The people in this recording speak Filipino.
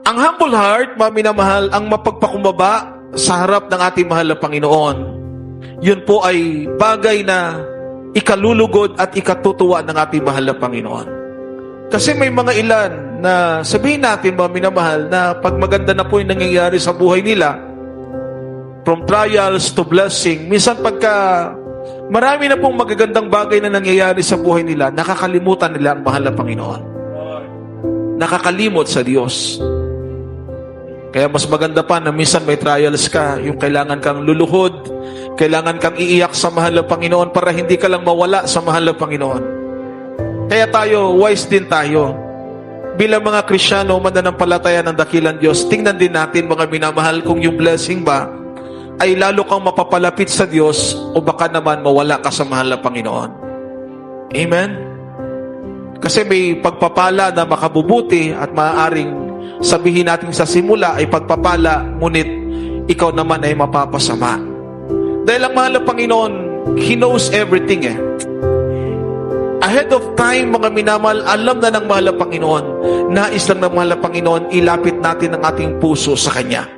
Ang humble heart, mga minamahal, ang mapagpakumbaba sa harap ng ating mahal na Panginoon. Yun po ay bagay na ikalulugod at ikatutuwa ng ating mahal na Panginoon. Kasi may mga ilan na sabihin natin, mga minamahal, na pag maganda na po yung nangyayari sa buhay nila, from trials to blessing, minsan pagka marami na pong magagandang bagay na nangyayari sa buhay nila, nakakalimutan nila ang mahal na Panginoon. Nakakalimot sa Diyos. Kaya mas maganda pa na minsan may trials ka, yung kailangan kang luluhod, kailangan kang iiyak sa mahal na Panginoon para hindi ka lang mawala sa mahal na Panginoon. Kaya tayo, wise din tayo. Bilang mga Kristiyano, mananampalataya ng dakilang Diyos, tingnan din natin, mga minamahal, kung yung blessing ba ay lalo kang mapapalapit sa Diyos o baka naman mawala ka sa mahal na Panginoon. Amen? Kasi may pagpapala na makabubuti at maaaring sabihin natin sa simula ay pagpapala, ngunit ikaw naman ay mapapasama. Dahil ang mahal na Panginoon, He knows everything eh. Ahead of time, mga minamahal, alam na ng mahal na Panginoon, nais lang ng mahal na Panginoon, ilapit natin ang ating puso sa Kanya.